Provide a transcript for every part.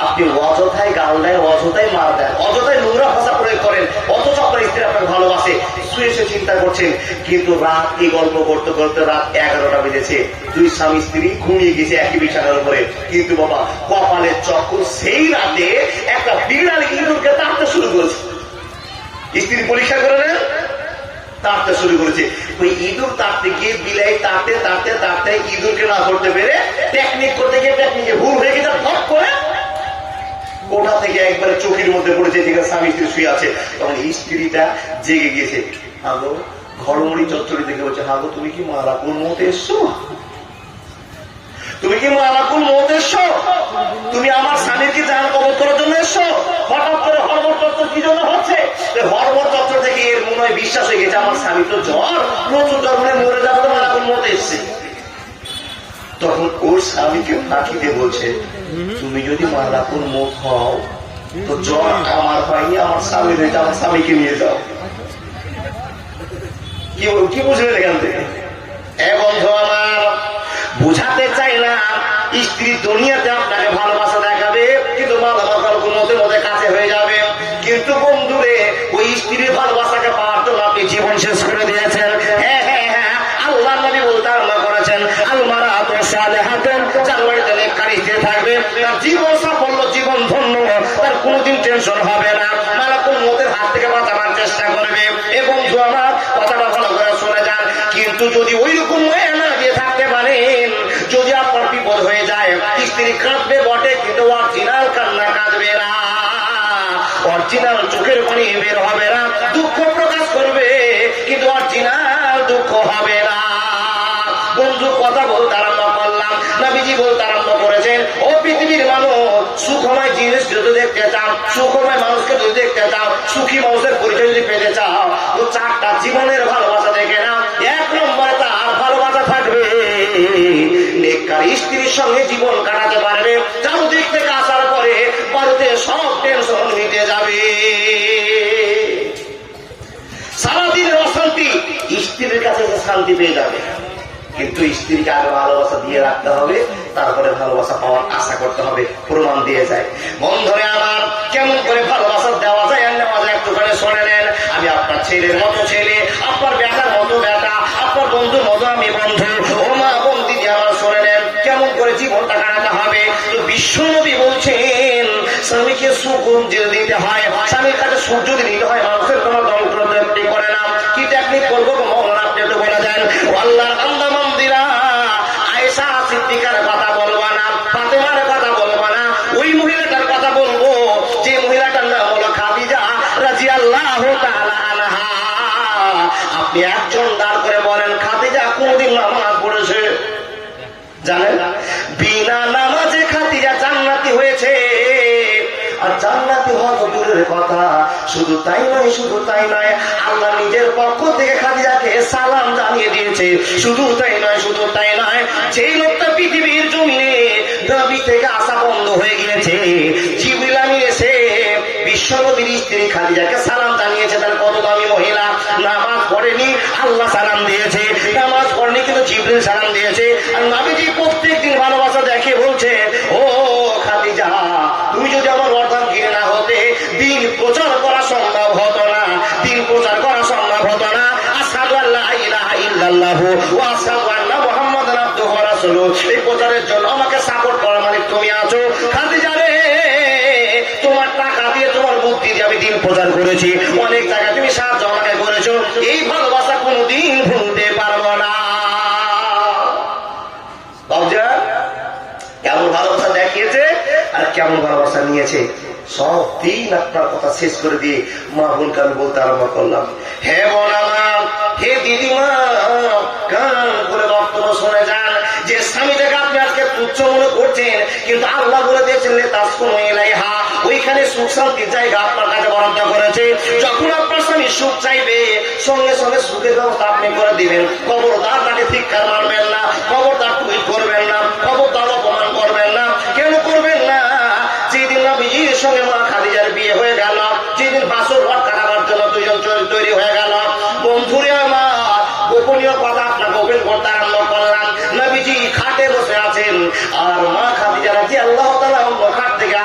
আপনি অযথায় গাল দেন, অযথায় মার দেন, অযথায় নোংরা ভাষা প্রয়োগ করেন, অথচ আপনার স্ত্রী আপনার ভালোবাসে, শুয়ে শুয়ে চিন্তা করছেন। কিন্তু রাত এই গল্প করতে করতে রাত 11টা বেজেছে, দুই স্বামী স্ত্রী ঘুমিয়ে গেছে একই বিছানার উপরে। কিন্তু বাবা কপালের চক্র, সেই রাতে একটা বিড়াল ইঁদুরকে তাড়তে শুরু করেছে। স্ত্রী পরীক্ষা করে নেন, তাড়তে শুরু করেছে। ওই ইঁদুর তাড়তে গিয়ে বিলাই তাড়তে তাড়তে তাড়তে ইঁদুরকে না করতে পেরে টেকনিক করতে গিয়ে টেকনিকে ভুল হয়ে গেছে, ফট করে কোঠা থেকে একবারে চোখের মধ্যে পড়েছে, যেখানে স্বামী স্ত্রী শুয়ে আছে। তখন স্ত্রীটা জেগে গিয়েছে। হাগো ঘরমড়ি চচ্চড়ি দেখে বলছে, হাগো তুমি কি মালাকুল মউত এসছো? তুমি কি মালাকুল মউত এসছো? তুমি আমার স্বামীর কি জান কবজ করার জন্য এসছো? হঠাৎ করে হরমর চচ্চর কি জন্য হচ্ছে? হরমর চচ্চর থেকে এর মনে হয় বিশ্বাস হয়ে গেছে আমার স্বামী তো জ্বর, প্রচুর জ্বর, মনে মরে যাবে, তো মালাকুল মউত এসছে। তখন ওর স্বামীকে ফাঁকি দিয়ে বলছে, তুমি যদি মালাকুল মউত হও তো জ্বর আমার হয়নি, আমার স্বামী হয়েছে, আমার স্বামীকে নিয়ে যাও। কি বুঝলেন এখান থেকে? বন্ধু আমার, বুঝাতে চাই না স্ত্রী দুনিয়াতে আপনাকে ভালোবাসা দেখাবে, কিন্তু মালাকুল মউতের মধ্যে কাছে হয়ে যাবে। কিন্তু বন্ধুরে, ওই স্ত্রীর ভালোবাসাকে পাওয়ার জন্য আপনি জীবন শেষ করে দিয়েছেন। হ্যাঁ হ্যাঁ হ্যাঁ, আল্লাহ নবী বলতে আরম্ভ করেছেন, আলমারাতু সালিহাতুন, যার বাড়িতে নেককার স্ত্রী থাকবে তার জীবন সাফল্য, জীবন ধন্য, তার কোনোদিন টেনশন হবে না, মালাকুল মউতের হাত থেকে বাঁচাবার চেষ্টা করবে। এবং আমার কথাটা ভালো করে শুনে যান। কিন্তু যদি ওই রকম মায়া না দিয়ে থাকতে পারেন, যদি আপনার বিপদ হয়ে যায়, স্ত্রী কাঁদবে বটে, কিন্তু অরিজিনাল কান্না কাঁদবে না, অরিজিনাল চোখের পানি বের হবে না, দুঃখ প্রকাশ করবে, কিন্তু অরিজিনাল দুঃখ হবে না। বন্ধু কথা বলতে আরম্ভ করলাম, নবীজি বলতে আরম্ভ করেছেন, ও পৃথিবীর মানুষ, সুখময় জিনিস যদি দেখতে চাও, সুখময় মানুষকে যদি দেখতে চাও, সুখী মানুষের পরিচয় যদি পেতে চাও, তো 4টা জীবনের ভালোবাসা দেখে নাও। 1 নম্বরে তার ভালোবাসা থাকবে, নেককার স্ত্রীর সঙ্গে জীবন কাটাতে পারবে, চারদিক থেকে আসার পরে বাড়িতে সব টেনশন মিটে যাবে। সারাদিনের অশান্তি স্ত্রীর কাছে শান্তি পেয়ে যাবে। কিন্তু স্ত্রীকে আগে ভালোবাসা দিয়ে রাখতে হবে, তারপরে ভালোবাসা পাওয়ার আশা করতে হবে। প্রমাণ দিয়ে যায়। বন্ধুরে আমার, কেমন করে ভালোবাসা দেওয়া যায় আর নেওয়া যায় একটুখানি শুনে নেন। আমি আপনার ছেলের মতো ছেলে, আপনার বেটার মতো বেটা, আপনার বন্ধুর মতো আমি বন্ধু। ও মা বোন দিদি আমার শুনে নেন, কেমন করে জীবনটা কাটাতে হবে। তো বিশ্বনবী বলছেন, স্বামীকে সুখ যদি দিতে হয়, স্বামীর কাছে সুখ যদি দিতে হয়, মানুষের কোনো যন্ত্র করে না। কি টেকনিক করবো মৌলানা, আপনি একটু বলে দেন। আল্লাহর বান্দা বান্দিরা, আয়েশা সিদ্দিকার কথা বলবা না, ফাতেমার কথা বলবা না, ওই মহিলাটার কথা বলবো যে মহিলাটার নাম হলো খাদিজা রাদিয়াল্লাহু তাআলা আনহা। আপনি একজন দাঁড় করে বলেন, খাদিজা কোনদিন নামাজ পড়েছে? জানেন, বিনা নামাজে খাদিজা জান্নাতি হয়েছে। আর জান্নাতি হওয়া তো দূরের কথা, শুধু তাই নয়, শুধু তাই নয়, আল্লাহ নিজের পক্ষ থেকে খাদিজাকে সালাম জানিয়ে দিয়েছে। শুধু তাই নয়, শুধু তাই নয়, যেই লোকটা পৃথিবীর জমিনে নবী থেকে আসা বন্ধ হয়ে গিয়েছে, জিবরিল আমিন এসে বিশ্বনবীর স্ত্রী খাদিজাকে সালাম জানিয়েছে। তার কত দামি মহিলা, নামাজ পড়েনি, আল্লাহ সালাম দিয়েছে, নামাজ পড়েনি কিন্তু জিবরিল সালাম দিয়েছে। আর নবীজি প্রত্যেকদিন ভালোবাসা দেখে বলছে, ও খাদিজা, তুমি যদি আমার অর্ধাঙ্গিনী না হতে, দিন প্রচার করা সম্ভব হতো না, দিন প্রচার করা সম্ভব হতো না। আশহাদু আল্লা ইলাহা ইল্লাল্লাহু ওয়া আশহাদু আন্না মুহাম্মাদান আবদুহু ওয়া রাসূলুহু, এই প্রচারের জন্য আমাকে সাপোর্ট করার মালিক তুমি আছো। খাদিজা রে, তোমার টাকা দিয়ে, তোমার বুদ্ধি দিয়ে আমি দিন প্রচার করেছি, অনেক জায়গায় তুমি সাহায্য আমাকে করেছো, এই ভালোবাসা কোনোদিন ভুলতে পারবো না। কেমন ভালোবাসা দেখিয়েছে আর কেমন ভালোবাসা নিয়েছে, সব দিন আপনার কথা শেষ করে দিয়ে মা বোনকে আমি বলতে আরম্ভ করলাম, হে বোন আমার, হে দিদিমা, কান করে বক্তব্য শুনে যান। যে স্বামীটাকে আপনি আজকে তুচ্ছ মনে করছেন, কিন্তু আল্লাহ বলে দিয়েছেন, তাসকুনু ইলাইহা, ওইখানে সুখ শান্তির জায়গা আপনার কাছে বরাদ্দ করেছে। যখন আপনার স্বামী সুখ চাইবে, সঙ্গে সঙ্গে সুখের ব্যবস্থা আপনি করে দিবেন। খবরদার তাকে ধিক্কার মারবেন না, খবরদার টুইট করবেন না, খবরদার অপমান করবেন না। কেন করবেন না? যেদিন নবীজির সঙ্গে মা খাদিজার বিয়ে হয়ে গেল, যেদিন বাসর ঘর কাটাবার জন্য দুজন তৈরি হয়ে গেল, বন্ধুরে আমার গোপনীয় কথা আপনাকে ওপেন করতে আরম্ভ করলাম। নবীজি খাটে বসে আছেন, আর মা খাদিজা রাদিয়াল্লাহু তাআলা অন্য খাট থেকে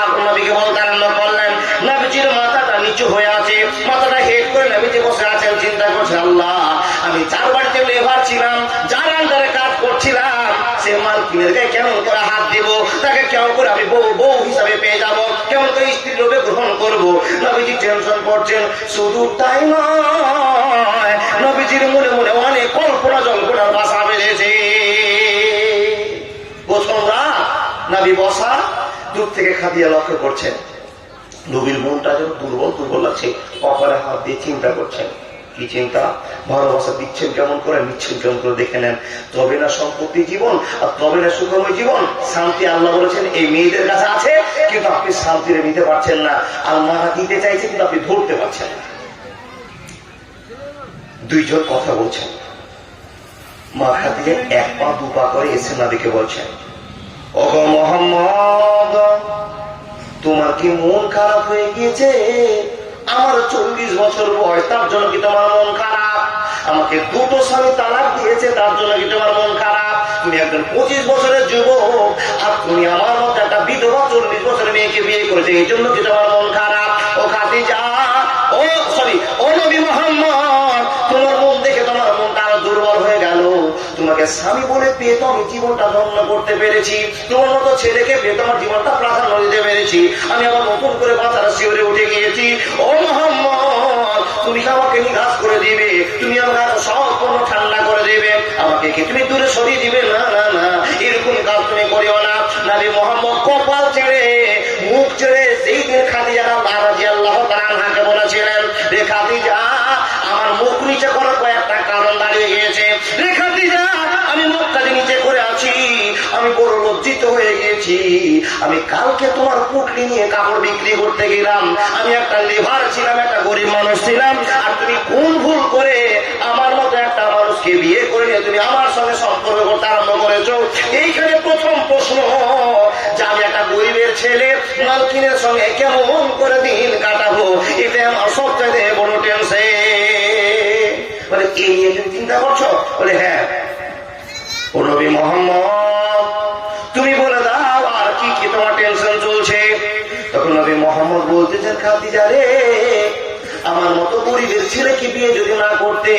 পাচ্ছিলাম, যার আন্ডারে কাজ করছিলাম, সে মালকিনের গায়ে কেমন করে হাত দিব, তাকে কেমন করে আমি বউ হিসাবে পেয়ে যাব, কেমন করে স্ত্রীর রূপে গ্রহণ করব। নবীজি টেনশন করছেন। শুধু তাই নয়, নবীজির মনে মনে অনেক কল্পনা জল্পনার বাসা বেঁধেছে। প্রথম রাত নবী বসা, দূর থেকে খাদিজা লক্ষ্য করছেন নবীর মনটা যেন দুর্বল লাগছে, কপালে হাত দিয়ে চিন্তা করছেন। কি চিন্তা? ভালোবাসা দিচ্ছেন কেমন করে, নিচ্ছেন কেমন করে, দেখে নেন। তবে না সম্পত্তি জীবন, আর তবে না সুখময় জীবন। শান্তি আল্লাহ বলেছেন এই মেয়েদের কাছে আছে, কিন্তু আপনি শান্তিরে নিতে পারছেন না। আল্লাহ দিতে চাইছে, কিন্তু আপনি ধরতে পারছেন না। দুইজন কথা বলছেন। মা খাদিজা এক পা দু পা করে এসে নবীকে বলছেন, ওগো মুহাম্মদ, তোমার কি মন খারাপ হয়ে গিয়েছে? আমার 40 বছর বয়স, তার জন্য কি তোমার মন খারাপ? আমাকে দুটো স্বামী তালাক দিয়েছে, তার জন্য কি তোমার মন খারাপ? তুমি একজন 25 বছরের যুবক, আর তুমি আমার মতো একটা বিধবা 40 বছরের মেয়েকে বিয়ে করেছে, এই জন্য কি তোমার মন খারাপ? ও খাদিজা, ও নবী মুহাম্মদ, তোমার মন দেখে তোমার মনটা আরো দুর্বল হয়ে গেল। তোমাকে স্বামী বলে পেয়ে তো আমি জীবনটা ধন্য করতে পেরেছি, তোমার মতো ছেলেকে পেয়ে তোমার জীবনটা প্রাধান্য দিতে পেরেছি, আমি আবার নতুন করে বাঁচার শিওরে উঠে গিয়েছি। ও মুহাম্মদ, তুমি আমাকে নিরাশ করে দিবে, তুমি আমার সম্পূর্ণ ঠান্ডা করে দেবে, আমাকে কি তুমি দূরে সরিয়ে দিবে? না না না, এরকম কাজ তুমি করিও না। নবী মুহাম্মদ কপাল ছেড়ে মুখ ছেড়ে সেই দিন খাদিজা রাদিয়াল্লাহু তাআলা আনহাকে বলেছিলেন, রে খাদিজা, আমার মুখ নিচে করার কয়েকটা কারণ দাঁড়িয়ে গিয়েছে। রে খাদিজা, আমি মুখটা নিচে করে আছি, আমি বড় লজ্জিত হয়ে গেছি। আমি কালকে তোমার পুটলি নিয়ে কাপড় বিক্রি করতে গেলাম, আমি একটা লেবার ছিলাম, একটা গরিব মানুষ ছিলাম, আর তুমি কোন ভুল করে আমার মতো একটা মানুষকে বিয়ে করে নিয়ে তুমি আমার সঙ্গে সম্পর্ক করতে আরম্ভ করেছো? এইখানে প্রথম প্রশ্ন, যে আমি একটা গরিবের ছেলে, মালকিনের সঙ্গে কেমন করে দিন কাটাবো, এটা আমার সবচেয়ে বড় টেনশন। বলে এই নিয়ে তুমি চিন্তা করছো? বলে হ্যাঁ। ও নবী মুহাম্মদ, তুমি বলে দাও আর কি কি তোমার টেনশন চলছে? তখন নবী মুহাম্মদ বলতেছেন, খাদিজা রে, আমার মতো গরিবের ছেলেকে বিয়ে যদি না করতে,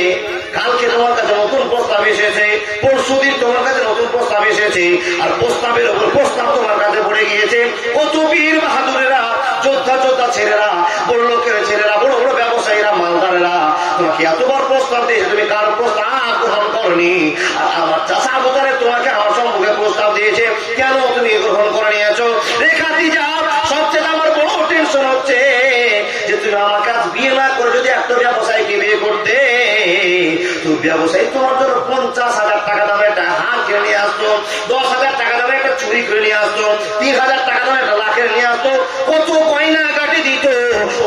কালকে তোমার কাছে নতুন প্রস্তাব এসেছে, পরশুদিন তোমার কাছে নতুন প্রস্তাব এসেছে, আর প্রস্তাবের উপর প্রস্তাব তোমার কাছে পড়ে গিয়েছে। কত বীর বাহাদুরেরা, যোদ্ধা ছেলেরা, বড় লোকের ছেলেরা, বড় বড় ব্যবসায়ীরা, মালদারেরা তোমাকে এতবার প্রস্তাব দিয়েছে, তুমি কার প্রস্তাব গ্রহণ করনি? আর আমার চাচা আবু তালেব তোমাকে আমার সম্মুখে প্রস্তাব দিয়েছে, কেন তুমি গ্রহণ করে নিয়েছো? রে খাদিজা, সবচেয়ে আমার বড় টেনশন হচ্ছে যে তুমি আমার কাছে বিয়ে না করে যদি একটা ব্যবসায়ীকে বিয়ে করতে, তো ব্যবসায়ী তোমার জন্য 50,000 টাকা দামে একটা হার কিনে নিয়ে আসতো, 10,000 টাকা দামে একটা চুরি করে নিয়ে আসতো, 3,000 টাকা দামে একটা লাখের নিয়ে আসতো, কত গয়না কাটি দিত,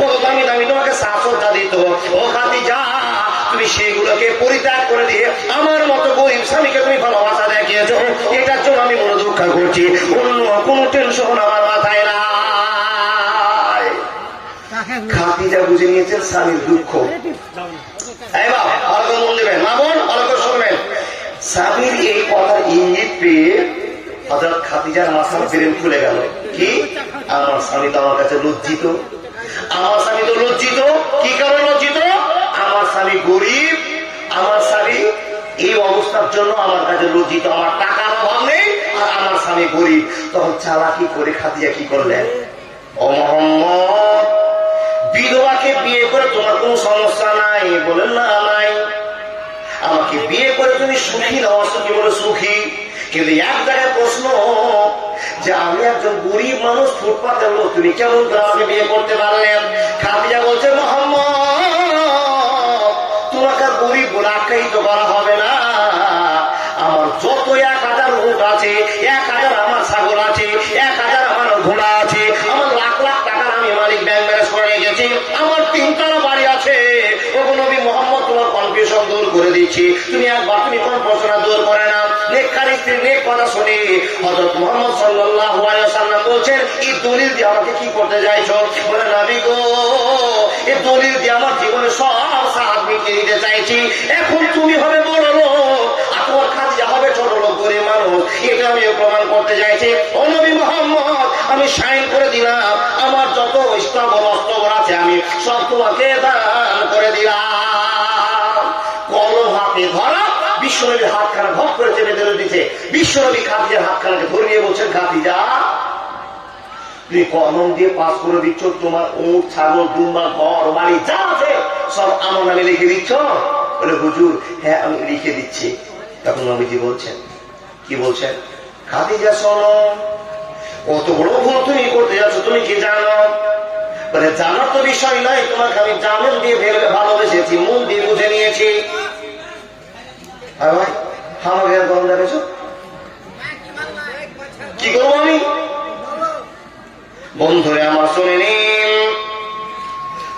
কত দামি দামি তোমাকে সাজসজ্জা দিত। ও খাদিজা, তুমি সেইগুলোকে পরিত্যাগ করে দিয়ে আমার মতো গরিব স্বামীকে তুমি ভালোবাসা দেখিয়েছো, এটার জন্য আমি মনে দুঃখ করছি, অন্য কোনো টেনশন আমার মাথায় না। খাদিজা বুঝে নিয়েছেন স্বামীর দুঃখ। মন দেবেন, মা বোন ভালো করে শুনবেন। স্বামীর এই কথার ইঙ্গিত পেয়ে হযরত খাদিজার মাথার ব্রেন খুলে গেল। কি? আমার স্বামী তো আমার কাছে লজ্জিত, আমার স্বামী তো লজ্জিত। কি কারণে লজ্জিত? আমার স্বামী গরিব, আমার স্বামী এই অবস্থার জন্য আমার কাছে লজ্জিত, আমার টাকার অভাব নেই, আর আমার স্বামী গরিব। তখন চালাকি করে খাদিজা কি করলেন? ও মুহাম্মদ, বিধবাকে বিয়ে করে তোমার কোন সমস্যা নাই? বলেন না, নাই। আমাকে বিয়ে করে তুমি সুখী না অসুখী? বলে সুখী। কিন্তু এক জায়গায় প্রশ্ন, যে আমি একজন গরিব মানুষ, ফুটপাতের লোক, তুমি কেমন করে আমাকে বিয়ে করতে পারলেন? খাদিজা বলছে, মুহাম্মদ, তোমাকে গরিব বলে আখ্যায়িত করা হবে না। আমার যত 1000 উট আছে, 1000 আমার ছাগল আছে, 1000 আমার ঘোড়া আছে, আমার লাখ লাখ টাকার আমি মালিক, ব্যাংক ম্যানেজ করে রেখেছি, আমার 3 তলা বাড়ি আছে। ও নবী মুহাম্মদ, তোমার কনফিউশন দূর করে দিচ্ছি, তুমি একবার তুমি কনফিউশন দূর করে না। নেককার স্ত্রীর নেক কথা শুনে হযরত মুহাম্মদ সাল্লাল্লাহু আলাইহি ওয়াসাল্লাম বলছেন, এই দলিল দিয়ে আমাকে কি করতে চাইছো? বলে, নবী গো, এই দলিল দিয়ে আমার জীবনে সব সাহায্য মিটিয়ে দিতে চাইছি। এখন তুমি হবে বড় লোক, আর তোমার খাদিজা হবে ছোট লোক, গরিব মানুষ, এটা আমি প্রমাণ করতে চাইছি। ও নবী মুহাম্মদ, আমি সাইন করে দিলাম, আমার যত স্থাবর অস্তবর আছে আমি সব তোমাকে দান করে দিলাম। কলম হাতে ধরা, বিশ্বনবীর হাতখানা ঘপ করে চেপে ধরে দিচ্ছে। বিশ্বনবী খাদিজার হাতখানাকে ধরে নিয়ে বলছেন, খাদিজা তুমি কলম দিয়ে পাস করে দিচ্ছ, তোমার উট ছাগল দুম্বা ঘর বাড়ি যা আছে সব আমার নামে লিখে দিচ্ছ? বলে হুজুর হ্যাঁ আমি লিখে দিচ্ছি। তখন নবীজি বলছেন, কি বলছেন? খাদিজা শোনো, কত বড় ভুল তুমি করতে যাচ্ছ, তুমি কি জানো? বলে জানার তো বিষয় নয়, তোমাকে আমি জামিন দিয়ে ভালোবেসেছি, মন দিয়ে বুঝে নিয়েছি। ভাই আমাকে আর গরম দেখেছ, কি করবো আমি? বন্ধুরে আমার শুনে নিন,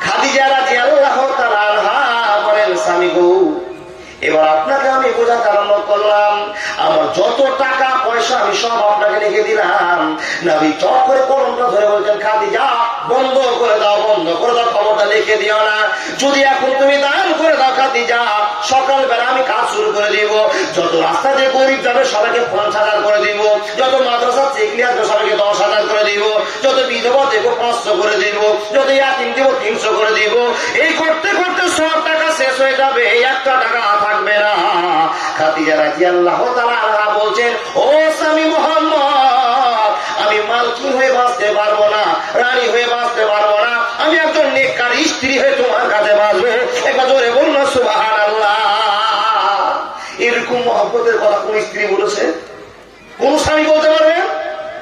খাদিজা রাদিয়াল্লাহু তাআলা আনহা বলেন, স্বামী গো এবার আপনাকে আমি বোঝাতে আরম্ভ করলাম, আমার যত টাকা পয়সা আমি সব আপনাকে লিখে দিলাম। নবী চট করে কলমটা ধরে বলছেন, খাদিজা বন্ধ করে দাও, বন্ধ করে দাও, খবরটা লিখে দিও না। যদি এখন তুমি দান করে দাও খাদিজা, সকালবেলা আমি কাজ শুরু করে দিব। যত রাস্তা দিয়ে গরিব যাবে সবাইকে 50,000 করে দিব, যত মাদ্রাসা চেকলি আসবে সবাইকে 10,000 করে দিব, যত বিধবা দেবো 500 করে দিব, যত ইয়াতিম দেবো 300 করে দিব। এই করতে করতে সব টাকা শেষ হয়ে যাবে, একটা টাকা থাকবে না। খাদিজা রাদিয়াল্লাহু তাআলা আনহা বলছেন, ও স্বামী মুহাম্মদ, আমি মালকিন হয়ে বাঁচতে পারবো না, রানী হয়ে বাঁচতে পারবো না, আমি একজন নেককার স্ত্রী হয়ে তোমার কাছে বাঁচবো। একবার জোরে বলুন না সুবহানাল্লাহ। এরকম মহব্বতের কথা কোন স্ত্রী বলেছে? কোন স্বামী বলতে পারবে?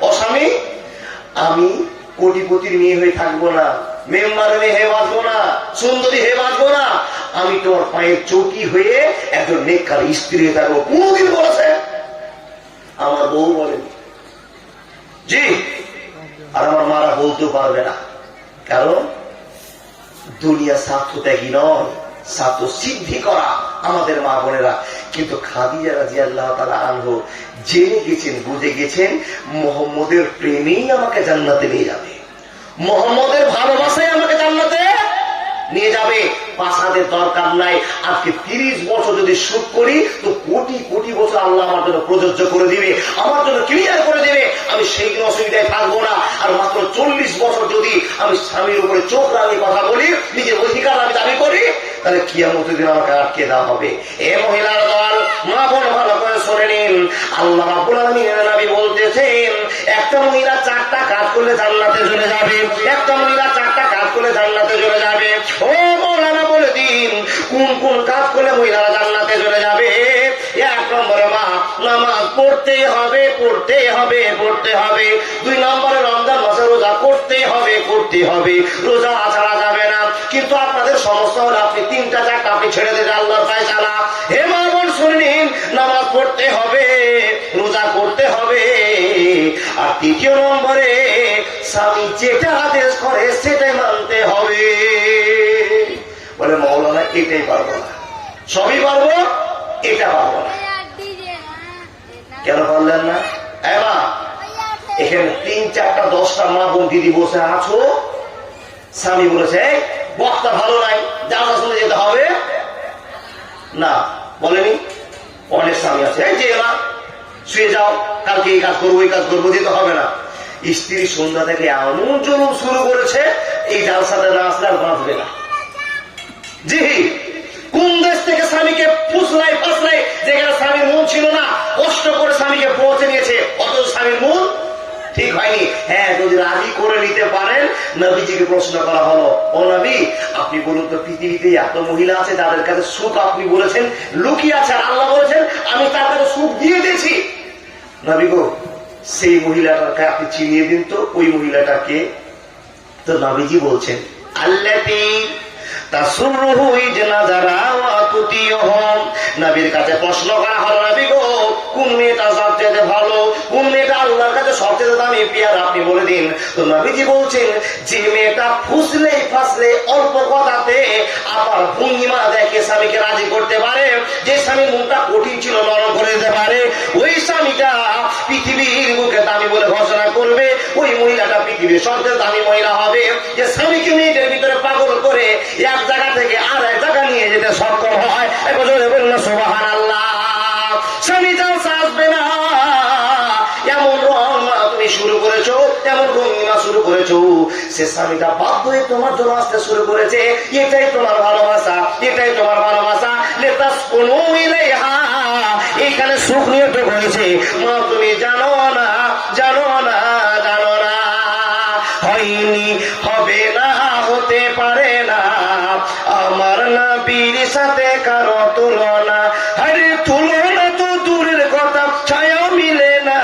ও স্বামী, আমি কোটিপতির মেয়ে হয়ে থাকবো না, মেম্বার মেয়ে হয়ে বাঁচবো না, সুন্দরী হয়ে বাঁচবো না, আমি তোমার পায়ের চৌকি হয়ে একজন নেককার স্ত্রী হয়ে থাকবো। কোনদিন বলেছে? আমার বউ বলেন জি, আর আমার মারা বলতে পারবে না, কারণ দুনিয়া স্বার্থ ত্যাগী নয়, স্বার্থ সিদ্ধি করা আমাদের মা বোনেরা। কিন্তু খাদিজা রাদিয়াল্লাহু তাআলা আনহা জেনে গেছেন, বুঝে গেছেন, মুহাম্মদের প্রেমেই আমাকে জান্নাতে নিয়ে যাবে, মুহাম্মদের ভালোবাসাই আমাকে জান্নাতে নিয়ে যাবে। পাসাদের দরকার নাই। আজকে 30 বছর যদি শুট করি তো কোটি কোটি বছর আল্লাহ আমার জন্য প্রযোজ্য করে দিবে, আমার জন্য ক্লিয়ার করে দিবে, আমি সেই দিন অসুবিধায় থাকবো না। আর মাত্র 40 বছর যদি আমি স্বামীর উপরে চোখ রাঙিয়ে কথা বলি, নিজের অধিকার আমি দাবি করি, তাহলে কিয়ামতের দিন আমাকে আটকে দেওয়া হবে। এ মহিলার দল, মা বোন ভালো করে শুনে নিন, আল্লাহ রাব্বুল আলামিনের নবী বলতেছেন, একটা মহিলা 4টা কাজ করলে জান্নাতে চলে যাবে, একটা মহিলা 4টা কাজ করলে জান্নাতে চলে যাবে। ও মৌলানা বলে দিন, কোন কোন কাজ করলে মহিলারা জান্নাতে চলে যাবে? 1 নম্বরে মা নামাজ পড়তে হবে, পড়তে হবে, পড়তে হবে। 2 নম্বরে রমজান মাসে রোজা করতে হবে, করতে হবে, রোজা ছাড়া যাবে না। কিন্তু আপনাদের সমস্যা হলো আপনি 3টা 4টা আপনি ছেড়ে দেন, আল্লাহর ফায়সালা। হে মা বোন শুনুন, নামাজ পড়তে হবে, রোজা করতে হবে। আর 3য় নম্বরে স্বামী যেটা আদেশ করে সেটাই মানতে হবে। বলে মৌলানা এটাই পারবো না, সবই পারবো, এটা পারবো না। কেন পারলেন না? এখানে 3, 4টা 10টা মা বোন দিদি বসে আছো, স্বামী বলেছে বক্তা ভালো নাই, জানা শুনে যেতে হবে না, বলেনি? অনেক স্বামী আছে, এই যে মা শুয়ে যাও, কালকে এই কাজ করবো, এই কাজ করবো, যেতে হবে না। স্ত্রী সন্ধ্যা থেকে এমন জুলুম শুরু করেছে, এই জালসাতে না আসলে আর বাঁচবে না। জি, কোন দেশ থেকে স্বামীকে ফুসলাই ফাসলাই, যেখানে স্বামীর মন ছিল না, কষ্ট করে স্বামীকে পৌঁছে নিয়েছে, অথচ স্বামীর মন ঠিক হয়নি। হ্যাঁ, যদি রাজি করে নিতে পারেন। নবীজিকে প্রশ্ন করা হলো, ও নবী আপনি বলুন তো, পৃথিবীতে এত মহিলা আছে যাদের কাছে সুখ আপনি বলেছেন লুকিয়ে আছে, আর আল্লাহ বলেছেন আমি তার কাছে সুখ দিয়ে দিয়েছি। নবী গো, সেই মহিলাটাকে আপনি চিনিয়ে দিন তো, ওই মহিলাটাকে। তো নবীজি বলছেন, আল্লাতি তাসুরুহু ইজনাজারা ওয়া তুতিয়ুহুম। নবীর কাছে প্রশ্ন করা হলো, নবী গো কোন মেয়েটা সবচেয়ে ভালো, কোন মেয়েটা আল্লাহর কাছে সবচেয়ে দামি পেয়ার, আপনি বলে দিন। তো নবীজি বলছেন, যে মেয়েটা ফুসলে ফাসলে অল্প কথাতে আবার ভঙ্গিমা দেখে স্বামীকে রাজি করতে পারে, যে স্বামীর মনটা কঠিন ছিল নরম করে দিতে পারে, ওই স্বামীটা পৃথিবীর মুখে দামি বলে ঘোষণা করবে। ওই মহিলাটা পৃথিবীর সবচেয়ে দামি মহিলা হবে, যে স্বামীকে মেয়েদের ভিতরে পাগল করে এক জায়গা থেকে আর এক জায়গা নিয়ে যেতে সক্ষম হয়। সুবহানাল্লাহ। স্বামী জালসা আসবে না, এমন রং তুমি শুরু করেছো, এমন ভঙ্গিমা শুরু করেছো, সে স্বামীটা বাধ্য হয়ে তোমার জন্য আসতে শুরু করেছে। এটাই তোমার ভালোবাসা, এটাই তোমার ভালোবাসা। লিতাসকুনু ইলাইহা, এখানে সুখ নিয়ে তো বলেছে, মা তুমি জানো না, জানো না, জানো না, হয়নি, হবে না, হতে পারে না আমার নবীর সাথে কারো তুলনা। আরে তুলনা তো দূরের কথা, ছায়া মিলে না,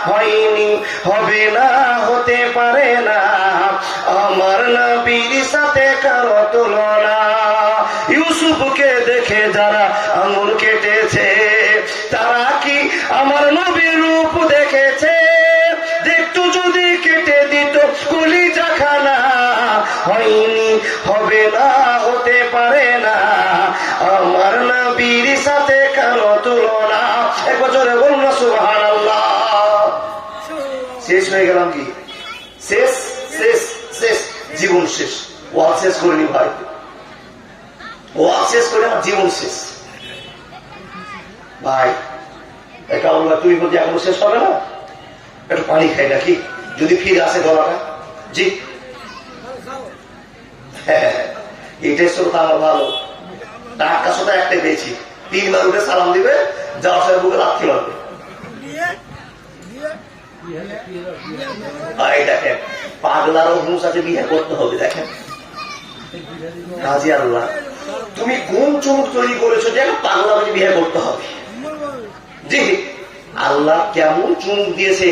হয়নি, হবে না, হতে পারে না আমার নবীর সাথে কারো তুলনা। ইউসুফকে দেখে যারা আঙুল কেটেছে, তারা কি আমার নবীর রূপ দেখেছে? দেখতো যদি কেটে দিত কলিজা খানা, হয়নি, হবে না, হতে পারে না আমার নবীর সাথে কারো তুলনা। এক বছরে বলুন না সুবহানাল্লাহ। শেষ হয়ে গেলাম কি? শেষ, শেষ, শেষ, জীবন শেষ। ওয়াজ শেষ করিনি ভাই, ওয়াজ শেষ করে আমার জীবন শেষ ভাই। এটা আমরা তুই বলছি এখনো শেষ হবে না, একটু পানি খাই নাকি, যদি ফিরে আসে গলাটা। জি হ্যাঁ, এইটাই শ্রোতা আমার ভালো। টাকা শ্রোতা একটাই পেয়েছি, 3 বার উঠে সালাম দিবে, যাওয়ার সাথে বুকে লাথি মারবে। দেখেন পাগলারও হুঁশ আছে, বিয়ে করতে হবে। দেখেন কাজী আল্লাহ, তুমি কোন চমক তৈরি করেছো যে পাগলা বাজে বিয়ে করতে হবে? জি আল্লাহ কেমন চুমুক দিয়েছে,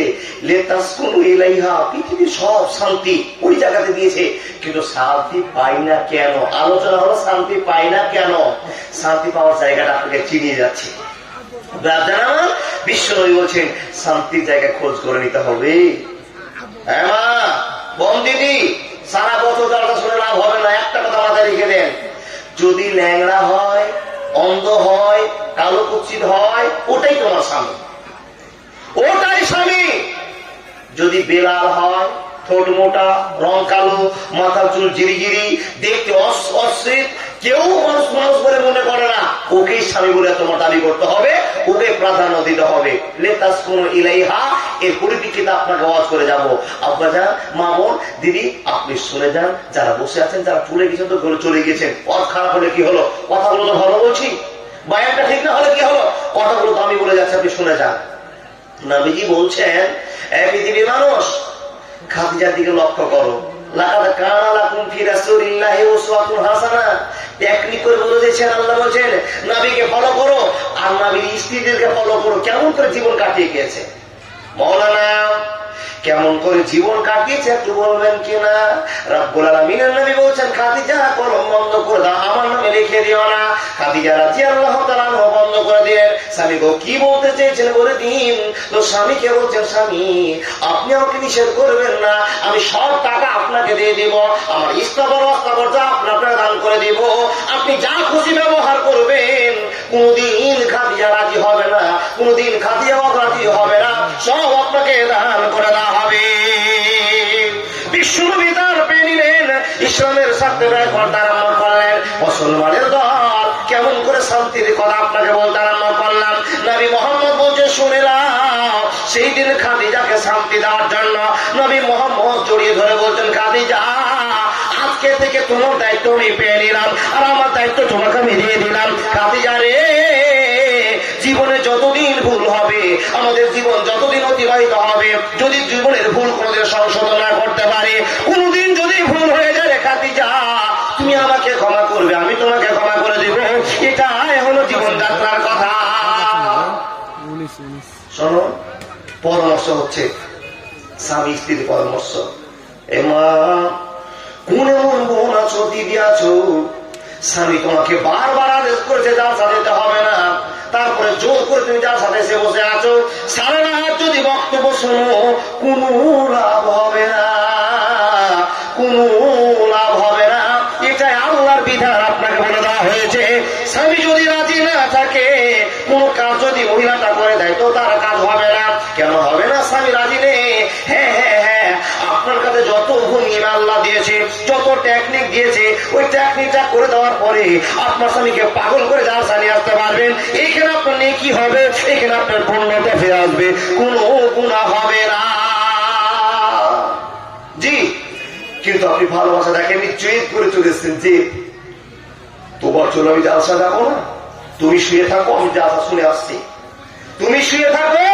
লেতাসকুনু ইলাইহা, পৃথিবীর সব শান্তি ওই জায়গাতে দিয়েছে, কিন্তু শান্তি পাই না কেন? আলোচনা হলো শান্তি পাই না কেন। শান্তি পাওয়ার জায়গাটা আপনাকে চিনিয়ে যাচ্ছে। বিশ্বনবী বলছেন শান্তির জায়গায় খোঁজ করে নিতে হবে। হ্যাঁ মা, বোন, দিদি, সারা বছর দরকার শুনে লাভ হবে না। একটা কথা মাথায় রেখে দেন, যদি ল্যাংড়া হয়, অন্ধ হয়, কালো কুচ্ছিত হয়, ওটাই তোমার স্বামী, ওটাই স্বামী। যদি বেলাল হয়, ঠোঁট মোটা, রং কালো, মাথা চুল জিরিগিরি, দেখতে অশ্রিত, কেউ মানুষ মানুষ বলে মনে করে না, ওকেই স্বামী বলে তোমার দাবি করতে হবে, ওকে প্রাধান্য দিতে হবে। লেতাসকুনু ইলাইহা, এর পরিপ্রেক্ষিতে আপনাকে ওয়াজ করে যাবো। আব্বা যান, মা বোন, দিদি, আপনি শুনে যান। যারা বসে আছেন, যারা চলে গেছেন তো চলে গেছেন। ওয়াজ খারাপ হলে কি হলো, কথাগুলো তো ভালো বলছি। বায়ানটা ঠিক না হলে কি হলো, কথাগুলো তো আমি বলে যাচ্ছি, আপনি শুনে যান। নবীজি বলছেন, পৃথিবীর মানুষ, খাদিজার দিকে লক্ষ্য করো। লাকাদ কানা লাকুম ফি রাসূলিল্লাহি উসওয়াতুন হাসানাহ। টেকনিক করে বলে দিয়েছেন, আল্লাহ বলছেন নবীকে ফলো করো আর নবীর স্ত্রীদেরকে ফলো করো। কেমন করে জীবন কাটিয়ে গিয়েছে মাওলানা, কেমন করে জীবন কাটিয়েছে একটু বলবেন কিনা? রব্বুল আলামিনের নবী বলছেন, খাদিজা কলম বন্ধ করে দাও, আমার নামে লিখে দিও না। খাদিজা রাদিয়াল্লাহু তাআলা বন্ধ করে দিলেন। স্বামী গো কি বলতে চেয়েছেন বলে দিন। তো স্বামীকে বলছেন, স্বামী আপনি আমাকে নিষেধ করবেন না, আমি সব টাকা আপনাকে দিয়ে দিব, আমার ইস্তাবর অস্তাবর যা আপনাকে দান করে দিব, আপনি যা খুশি ব্যবহার করবেন। কোনদিন খাদিজা রাজি হবে না, কোনদিন খাদিজা রাজি হবে না, সব আপনাকে দান করে দেওয়া হবে। বিশ্বনবী তার পেয়ে নিলেন, ইসলামের স্বার্থে ব্যয় করতে আরম্ভ করলেন। মুসলমানের দল কেমন করে শান্তির কথা আপনাকে বলতে আরম্ভ করলাম। নবী মুহাম্মদ বলছে, শুনিলাম। সেই দিন খাদিজাকে শান্তি দেওয়ার জন্য নবী মুহাম্মদ জড়িয়ে ধরে বলছেন, খাদিজা আজকে থেকে তোমার দায়িত্ব আমি পেয়ে নিলাম, আর আমার দায়িত্ব তোমাকে আমি দিয়ে দিলাম। খাদিজা রে, জীবনে যতদিন ভুল হবে, আমাদের জীবন যতদিন অতিবাহিত হবে, যদি জীবনের ভুল কোনদিন সংশোধন না করতে পারি, কোনদিন যদি ভুল হয়ে যায়, খাদিজা তুমি আমাকে ক্ষমা করবে, আমি তোমাকে ক্ষমা করে দিব। এটাই হলো জীবন যাত্রার কথা। শোনো, পরামর্শ হচ্ছে স্বামী স্ত্রীর পরামর্শ। এ মা, কোন এমন বোন আছো, দিদি আছো, স্বামী তোমাকে বারবার আদেশ করেছে যার সাথে হবে না, তারপরে জোর করে তুমি যার সাথে এসে বসে আছো, সারা রাত যদি বক্তব্য শোনো, কোন লাভ হবে না, কোন লাভ হবে না। এটাই আল্লাহর বিধান, আপনাকে বলে দেওয়া হয়েছে। স্বামী যদি রাজি না থাকে, কোন কাজ যদি মহিলাটা করে দেয়, তো তার কাজ হবে না। কেন হবে না? স্বামী রাজি নেই। হ্যাঁ হ্যাঁ হ্যাঁ, আপনার কাছে যত ভঙ্গিমা আল্লাহ দিয়েছে, যত টেকনিক দিয়েছে, ওই টেকনিকটা করে দেওয়ার পরে আপনার স্বামীকে পাগল করে যাওয়ার চালিয়ে আসতে পারবেন। এইখানে আপনার নেকি হবে, এখানে আপনার পূর্ণতা ফিরে আসবে, কোনো গুনাহ হবে না। জি, কিন্তু আপনি ভালোবাসা দেখেন, নিশ্চয়ই করে চলেছেন যে তোমার জন্য আমি জালসা দেখো না, তুমি শুয়ে থাকো, আমি জালসা শুনে আসছি। তুমি শুয়ে থাকো,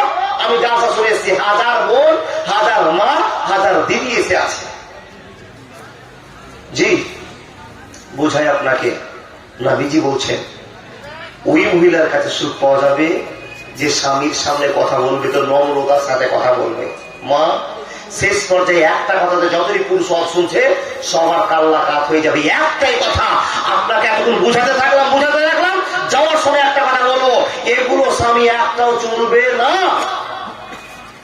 আমি জালসা শুনে এসেছি, হাজার বোন, হাজার মা, হাজার দিদি এসে আছে। জি বোঝাই আপনাকে, নবীজি বলছেন ওই মহিলার কাছে সুখ পাওয়া যাবে যে স্বামীর সামনে কথা বলবে তো নম্রতার সাথে কথা বলবে। মা শেষ পর্যায়ে একটা কথাতে যতই পুরুষ সব শুনছে সবার কাল্লা কাত হয়ে যাবে। একটাই কথা আপনাকে এতক্ষণ বুঝাতে থাকলাম, যাওয়ার সময় একটা কথা বলবো, এগুলো স্বামী একটাও চলবে না।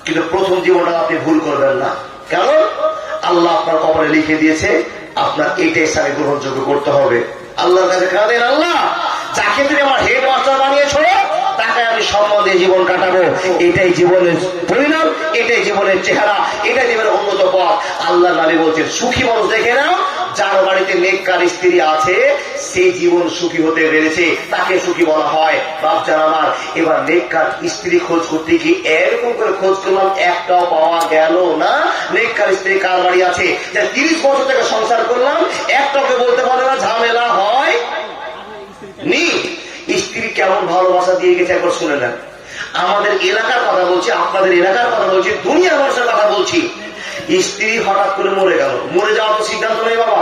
কিন্তু প্রথম জীবনটা আপনি ভুল করবেন না, কারণ আল্লাহ আপনার কপালে লিখে দিয়েছে আপনার এইটাই স্বামী গ্রহণযোগ্য করতে হবে। আল্লাহর কাছে কাঁদেন, আল্লাহ যাকে তুমি আমার হেড মাস্টার বানিয়েছো তাকে আমি সম্মান দিয়ে জীবন কাটাবো। এটাই জীবনের পরিণাম, এটাই জীবনের চেহারা, এটাই জীবনের উন্নত পথ। আল্লাহ নবী বলছেন সুখী মানুষ দেখে নাও, যার বাড়িতে নেককার স্ত্রী আছে সেই জীবন সুখী হতে পেরেছে, তাকে সুখী বলা হয়। বাপজান আমার, এবার নেককার স্ত্রী খোঁজ করতে গিয়ে এরকম করে খোঁজ করলাম, একটাও পাওয়া গেল না। নেককার স্ত্রী কার বাড়ি আছে? 30 বছর থেকে সংসার করলাম, একটাকে বলতে পারে না ঝামেলা হয় নি। স্ত্রী কেমন ভালোবাসা দিয়ে গেছে একবার শুনে নেন। আমাদের এলাকার কথা বলছি, আপনাদের এলাকার কথা বলছি, দুনিয়ার মানুষের কথা বলছি। স্ত্রী হঠাৎ করে মরে গেল, মরে যাওয়ার তো সিদ্ধান্ত নেই বাবা,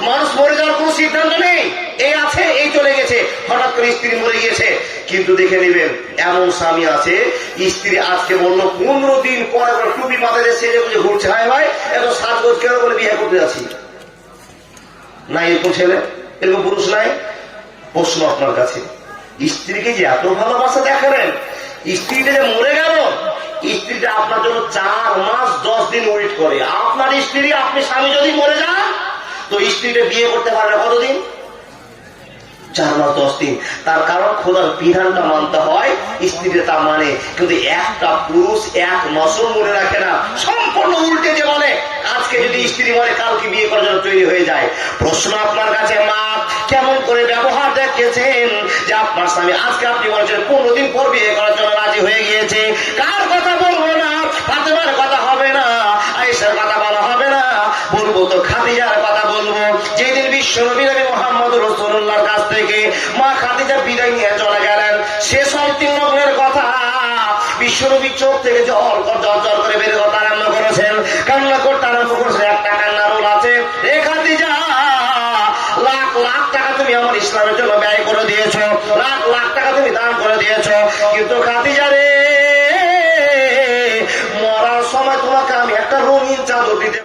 মানুষ মরে যাওয়ার কোন সিদ্ধান্ত নেই, এই আছে এই চলে গেছে, হঠাৎ করে স্ত্রী মরে গিয়েছে। কিন্তু দেখে নেবেন এমন স্বামী আছে, স্ত্রী আজকে বললো 15 দিন পরে টুপি মাথায় সেজে বুঝে ঘুরছে, হায় ভাই এত সাজগোজ কেন বলে বিয়ে করতে যাচ্ছি না। এরকম ছেলে, এরকম পুরুষ নাই? প্রশ্ন আপনার কাছে, স্ত্রীকে যে এত ভালোবাসা দেখালেন, স্ত্রীটা যে মরে গেল, স্ত্রীটা আপনার জন্য 4 মাস 10 দিন ওয়েট করে। আপনার স্ত্রী, আপনি স্বামী যদি মরে যান তো স্ত্রীটা বিয়ে করতে পারবে কতদিন? 4 মাস 10 দিন। তার কারণ খোদার বিধানটা মানতে হয়, স্ত্রীরা তা মানে। কিন্তু একটা পুরুষ 1 মাসও মনে রাখে না, সম্পূর্ণ উল্টে যে বলে আজকে যদি স্ত্রী মরে কালকে বিয়ে করার জন্য তৈরি হয়ে যায়। প্রশ্ন আপনার কাছে, মা কেমন করে ব্যবহার দেখেছেন যে আপনার স্বামী আজকে আপনি বলছেন 15 দিন পর বিয়ে করার জন্য রাজি হয়ে গিয়েছে? কার কথা বলবো না, ফাতেমার কথা হবে না, আয়েশার কথা বলা হবে না, বলবো তো খাদিজার কথা বলবো। যেদিন বিশ্বনবী নবী মুহাম্মদ রাসূলুল্লাহর কাছ থেকে মা খাদিজা বিদায় নিয়ে চলে গেলেন, শেষ অন্তিম লগ্নের কথা বিশ্বনবী চোখ থেকে জল করে বের করতে আরম্ভ করেছেন, কান্না করতে আরম্ভ করেছেন। একটা কান্নার রোল আছে, এ খাদিজা লাখ লাখ টাকা তুমি আমার ইসলামের জন্য ব্যয় করে দিয়েছ, লাখ লাখ টাকা তুমি দান করে দিয়েছ, কিন্তু খাদিজা রে মরার সময় তোমাকে আমি একটা রঙিন চাদর দিতে